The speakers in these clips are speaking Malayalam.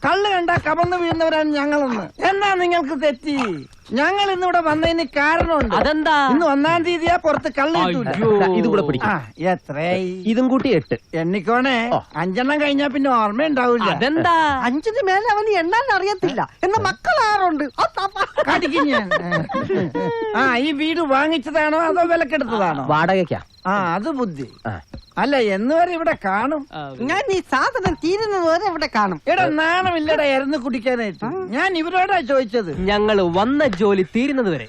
കള്ള് കണ്ടാ കമന്ന് വീഴുന്നവരാണ് ഞങ്ങളെന്ന്. എന്നാ നിങ്ങൾക്ക് തെറ്റി. ഞങ്ങൾ ഇന്നിവിടെ വന്നതിന് കാരണമുണ്ട്. അതെന്താ? ഇന്ന് 1-ാം തീയതിയാ പുറത്ത് കള്ള് കിട്ടൂല. ഇത് കൂടെ പിടിക്കും. എത്രയായി? ഇതും കൂട്ടി 8. എണ്ണിക്കോണേ. 5 കഴിഞ്ഞാ പിന്നെ ഓർമ്മയുണ്ടാവൂല. അതെന്താ? 5 മേലെ അവന് എണ്ണാൻ അറിയത്തില്ല. എന്നാ മക്കൾ 6 ഉണ്ട്. കടിക്കും ഞാൻ. ഈ വീട് വാങ്ങിച്ചതാണോ അതോ വിലക്കെടുത്തതാണോ? വാടകയ്ക്കാ. അത് ബുദ്ധി. അല്ല, എന്ന് വരെ ഇവിടെ കാണും. ഞാൻ ഈ സാധനം തീരുന്നത് വരെ ഇവിടെ കാണും. എടാ, നാണമില്ലടാ ഇറന്ന് കുടിക്കാനായിട്ട്. ഞാൻ ഇവരോടാ ചോദിച്ചത്. ഞങ്ങള് വന്ന ജോലി തീരുന്നത് വരെ.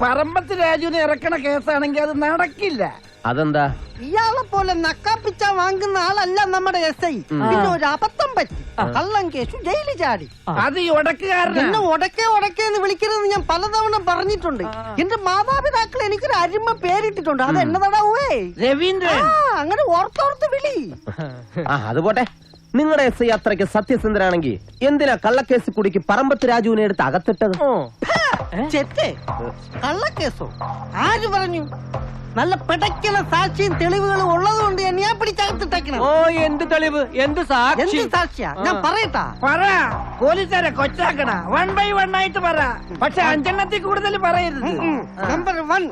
പറമ്പത്ത് രാജുവിനെ ഇറക്കണ കേസാണെങ്കിൽ അത് നടക്കില്ല. അതെന്താ? ഇയാളെ പോലെ നക്കാപ്പിച്ച വാങ്ങുന്ന ആളല്ല നമ്മുടെ SI. പിന്നെ ഒരു അബദ്ധം പറ്റി, കള്ളം കേസു ജയിലിൽ ചാടി. അത് ഈ ഉടക്കുകാരൻ. എന്നെ ഉടക്കേന്ന് വിളിക്കരുതെന്ന് ഞാൻ പലതവണ പറഞ്ഞിട്ടുണ്ട്. എന്റെ മാതാപിതാക്കൾ എനിക്കൊരു അരിമ പേരിട്ടിട്ടുണ്ട്. അത് എന്നതാടാവേ? രവീന്ദ്രൻ. അങ്ങനെ ഓർത്തോർത്ത് വിളി. അത് പോട്ടെ. നിങ്ങളുടെ SI അത്രയ്ക്ക് സത്യസന്ധനാണെങ്കിൽ എന്തിനാ കള്ളക്കേസ് കുടിക്ക് പറമ്പത്ത് രാജുവിനെ എടുത്ത് അകത്തിട്ടത്? ചെറ്റേ, കള്ളക്കേസോ? ആര് പറഞ്ഞു? നല്ല പിടയ്ക്കണ സാക്ഷിയും തെളിവുകളും ഉള്ളതുകൊണ്ട് ഞാൻ പിടിച്ചകത്തിട്ടേക്കണം. ഓ, എന്ത് തെളിവ്, എന്ത് സാക്ഷി? എന്ത് സാക്ഷിയാ? ഞാൻ പറയട്ടാ? പറ. പോലീസുകാരെ കൊച്ചാക്കണ. 1 by 1 ആയിട്ട് പറ. പക്ഷെ 5 കൂടുതൽ പറയരുത്. നമ്പർ 1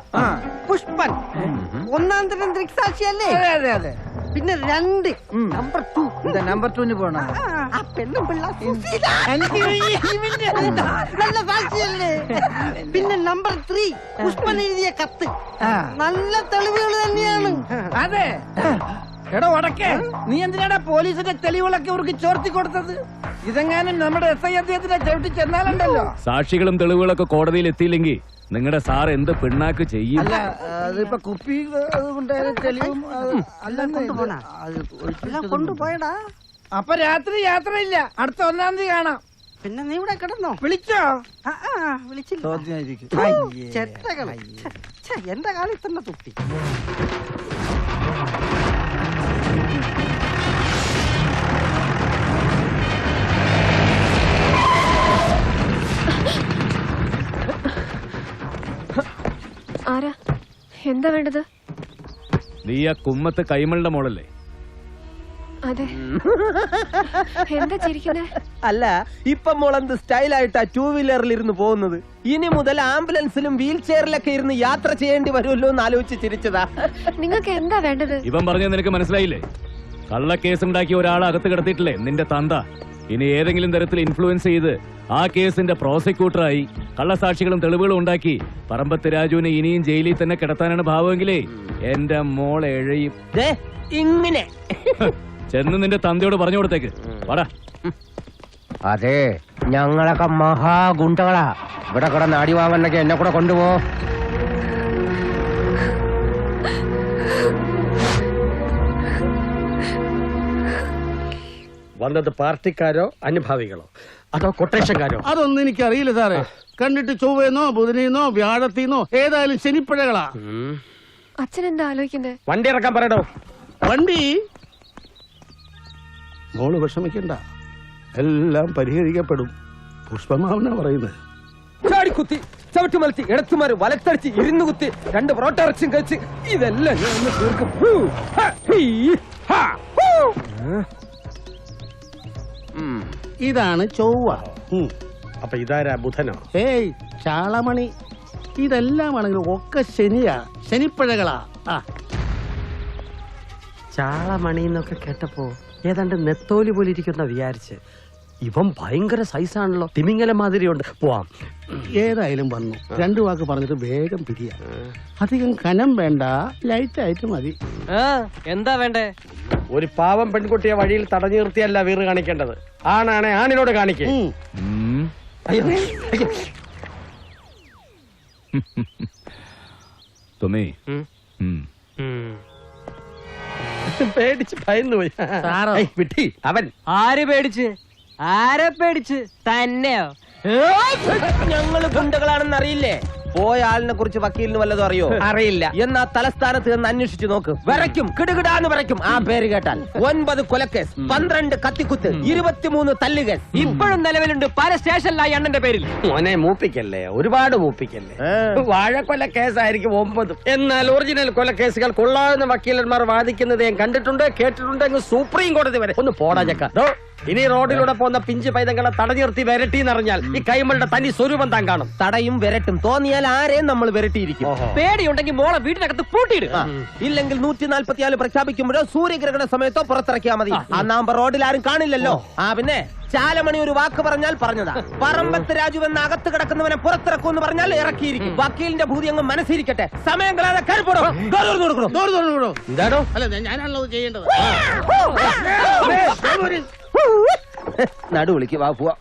പുഷ്പൻ. 1-ാം തരം ദൃക്സാക്ഷിയല്ലേ? അതെ അതെ. പിന്നെ 2 നമ്പർ 2. നമ്പർ 2 പോണ ആ പെണ്ണും പിള്ള സുശീല. എനിക്ക് നല്ല സാക്ഷിയല്ലേ? പിന്നെ നമ്പർ 3 പുഷ്പൻ എഴുതിയ കത്ത്. നല്ല തെളിവുകൾ തന്നെയാണ്. അതെ. എടാ ഉടക്കേ, നീ എന്തിനാടാ പോലീസിന്റെ തെളിവുകളൊക്കെ അവർക്ക് ചോർത്തി കൊടുത്തത്? ഇതെങ്ങാനും നമ്മുടെ SI അദ്ദേഹത്തിനെ ചവിട്ടി ചെന്നാലുണ്ടല്ലോ. സാക്ഷികളും തെളിവുകളൊക്കെ കോടതിയിൽ എത്തിയില്ലെങ്കിൽ നിങ്ങളുടെ സാർ എന്ത് പിണ്ണാക്ക് ചെയ്യും? അല്ല, അതിപ്പോ കുപ്പി കൊണ്ടായാലും തെളിവും കൊണ്ടുപോയടാ. അപ്പൊ രാത്രി യാത്രയില്ല. അടുത്ത 1-ാം തീയതി കാണാം. പിന്നെ നീ ഇവിടെ കിടന്നോ? വിളിച്ചോ? വിളിച്ചില്ല. ചോദ്യമായിരിക്കും. ചെറ്റകള്. എന്റെ കാലിൽ തന്നെ തുപ്പി. ആരാ? എന്താ വേണ്ടത്? നീ ആ കുമ്മത്ത് കൈമളുടെ മോളല്ലേ? അതെ. എന്താ ചിരിക്കുന്നേ? അല്ല, ഇപ്പൊ മോളെന്ത് സ്റ്റൈലായിട്ടാ 2 വീലറിൽ ഇരുന്ന് പോകുന്നത്? ഇനി മുതൽ ആംബുലൻസിലും വീൽ ചെയറിലൊക്കെ ഇരുന്ന് യാത്ര ചെയ്യേണ്ടി വരുമല്ലോ എന്ന് ആലോചിച്ച് ചിരിച്ചതാ. നിങ്ങൾക്ക് എന്താ വേണ്ടത്? ഇവൻ പറഞ്ഞത് നിനക്ക് മനസ്സിലായില്ലേ? കള്ളക്കേസുണ്ടാക്കി ഒരാളെ അകത്ത് കിടത്തിയിട്ടില്ലേ നിന്റെ തന്ത? ഇനി ഏതെങ്കിലും തരത്തിൽ ഇൻഫ്ലുവൻസ് ചെയ്ത് ആ കേസിന്റെ പ്രോസിക്യൂട്ടറായി കള്ളസാക്ഷികളും തെളിവുകളും ഉണ്ടാക്കി പറമ്പത്ത് രാജുവിനെ ഇനിയും ജയിലിൽ തന്നെ കിടത്താനാണ് ഭാവമെങ്കിലേ എന്റെ മോൾ എഴയും. ഇങ്ങനെ ചെന്ന് നിന്റെ തന്തയോട് പറഞ്ഞു കൊടുത്തേക്ക്. വാടാ. അതെ, ഞങ്ങളൊക്കെ മഹാഗുണ്ടകളാ. ഇവിടെ കിടന്ന് അടി വാങ്ങണമെങ്കിൽ എന്നെ കൂടെ കൊണ്ടുപോ. വന്നത് പാർട്ടിക്കാരോ അനുഭാവികളോ അതോ കൊട്ടേഷൻകാരോ? അതൊന്നും എനിക്കറിയില്ല സാറേ. കണ്ടിട്ട് ചൊവ്വേന്നോ ബുധനീന്നോ വ്യാഴത്തീന്നോ ഏതായാലും ശനിപ്പഴകളാ. അച്ഛൻ എന്താ ആലോചിക്കുന്നേ? വണ്ടി ഇറക്കാൻ പറയടോ. വണ്ടി? മോള് വിഷമിക്കണ്ട, എല്ലാം പരിഹരിക്കപ്പെടും. പുഷ്പമാവനാ പറയുന്നത്. ചാടിക്കുത്തി, ചവിട്ടുമലത്തി, ഇടത്തുമാര് വലത്തടിച്ച്, ഇരുന്ന് കുത്തി, 2 പൊറോട്ട ഇറച്ചും കഴിച്ച് ഇതെല്ലാം ഞാൻ ഒന്ന് തീർക്കും. ഇതാണ് ചൊവ്വ. അപ്പൊ ഇതാരാ? ബുധനോ? ഏയ്, ചാളമണി. ഇതെല്ലാം ആണെങ്കിലും ഒക്കെ ശനിയാ, ശനിപ്പഴകളാ. ചാളമണി എന്നൊക്കെ കേട്ടപ്പോ ഏതാണ്ട് നെത്തോലി പോലെ ഇരിക്കുന്ന വിചാരിച്ച്. ഇവൻ ഭയങ്കര സൈസാണല്ലോ, തിമിങ്ങല മാതിരിയുണ്ട്. പോവാം. ഏതായാലും വന്നു. 2 വാക്ക് പറഞ്ഞിട്ട് വേഗം പിരിയാ. അധികം കനം വേണ്ട, ലൈറ്റ് ആയിട്ട് മതി. എന്താ വേണ്ടേ? ഒരു പാവം പെൺകുട്ടിയെ വഴിയിൽ തടഞ്ഞു നിർത്തിയല്ല വീറ് കാണിക്കേണ്ടത്. ആണാണെ ആണിനോട് കാണിക്കേ. പേടിച്ച് ഭയന്നു പോയി. വിട്ടി അവൻ. ആര് പേടിച്ച്? ആരെ പേടിച്ച്? തന്നെയോ? ഞങ്ങള് ഗുണ്ടകളാണെന്ന് അറിയില്ലേ? പോയ ആളിനെ കുറിച്ച് വക്കീലിന് വല്ലതും അറിയോ? അറിയില്ല. എന്നാ തലസ്ഥാനത്ത് നിന്ന് അന്വേഷിച്ചു നോക്ക്. വരയ്ക്കും, കിടുകിടാന്ന് വരയ്ക്കും ആ പേര് കേട്ടാൽ. 9 കൊലക്കേസ്, 12 കത്തിക്കുത്ത്, 23 തല്ലുകേസ്. ഇപ്പോഴും നിലവിലുണ്ട് പല സ്റ്റേഷനിലായി അണ്ണന്റെ പേരിൽ. മോനെ മൂപ്പിക്കല്ലേ, ഒരുപാട് മൂപ്പിക്കല്ലേ. വാഴക്കൊല കേസായിരിക്കും 9. എന്നാൽ ഒറിജിനൽ കൊലക്കേസുകൾ കൊള്ളാവുന്ന വക്കീലന്മാർ വാദിക്കുന്നത് ഞാൻ കണ്ടിട്ടുണ്ട്, കേട്ടിട്ടുണ്ട്. അങ്ങ് സുപ്രീം കോടതി വരെ. ഒന്ന് പോടാ ചക്ക. ഇനി റോഡിലൂടെ പോകുന്ന പിഞ്ച് പൈതങ്ങളെ തടഞ്ഞിർത്തി വരട്ടി എന്നറിഞ്ഞാൽ ഈ കൈമളുടെ തനി സ്വരൂപം താൻ കാണും. തടയും വിരട്ടും. തോന്നിയാൽ ആരെയും നമ്മൾ വിരട്ടിയിരിക്കും. പേടിയുണ്ടെങ്കിൽ മോളെ വീടിനകത്ത് പൂട്ടിയിടുക. ഇല്ലെങ്കിൽ 144 പ്രഖ്യാപിക്കുമ്പോഴോ സൂര്യഗ്രഹണ സമയത്തോ പുറത്തിറക്കിയാൽ മതി. അന്നാകുമ്പോ റോഡിൽ ആരും കാണില്ലല്ലോ. പിന്നെ ചാലമണി ഒരു വാക്ക് പറഞ്ഞാൽ പറഞ്ഞതാ. പറമ്പത്ത് രാജു എന്ന അകത്ത് കിടക്കുന്നവനെ പുറത്തിറക്കുമെന്ന് പറഞ്ഞാൽ ഇറക്കിയിരിക്കും. വക്കീലിന്റെ ഭൂതി അങ്ങ് മനസ്സിരിക്കട്ടെ. സമയം കളയാതെ കരുപ്പോടോ. എന്താണോ? അല്ല ഞാനാണല്ലോ ചെയ്യേണ്ടത്. നടു വിളിക്ക്, വാ പോവാ.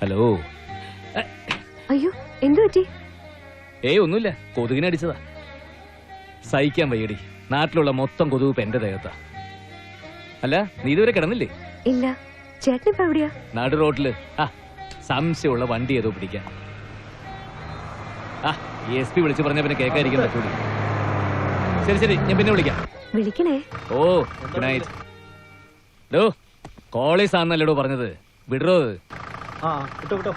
ഹലോ. അയ്യോ എന്തു പറ്റി? ഒന്നുമില്ല, കൊതുകിനടിച്ചതാ. സഹിക്കാൻ വയ്യടി. നാട്ടിലുള്ള മൊത്തം കൊതുക് എന്റെ ദേഹത്താ. അല്ല, നീ ഇതുവരെ കിടന്നില്ലേ? ഇല്ല. ചേട്ടൻ ഇപ്പൊ എവിടെയാ? നടു റോഡില്. സംശയമുള്ള വണ്ടി ഏതോ പിടിക്കാൻ. SP വിളിച്ചു പറഞ്ഞ പിന്നെ കേൾക്കാതിരിക്കുന്ന കൂടി. ശരി, ഞാൻ പിന്നെ വിളിക്കാം. വിളിക്കണേ. ഓ, ഗുഡ് നൈറ്റ്. ഡോ, കോളേജ് ആണെന്നല്ലേടോ പറഞ്ഞത്. വിടറോ. കിട്ടോ.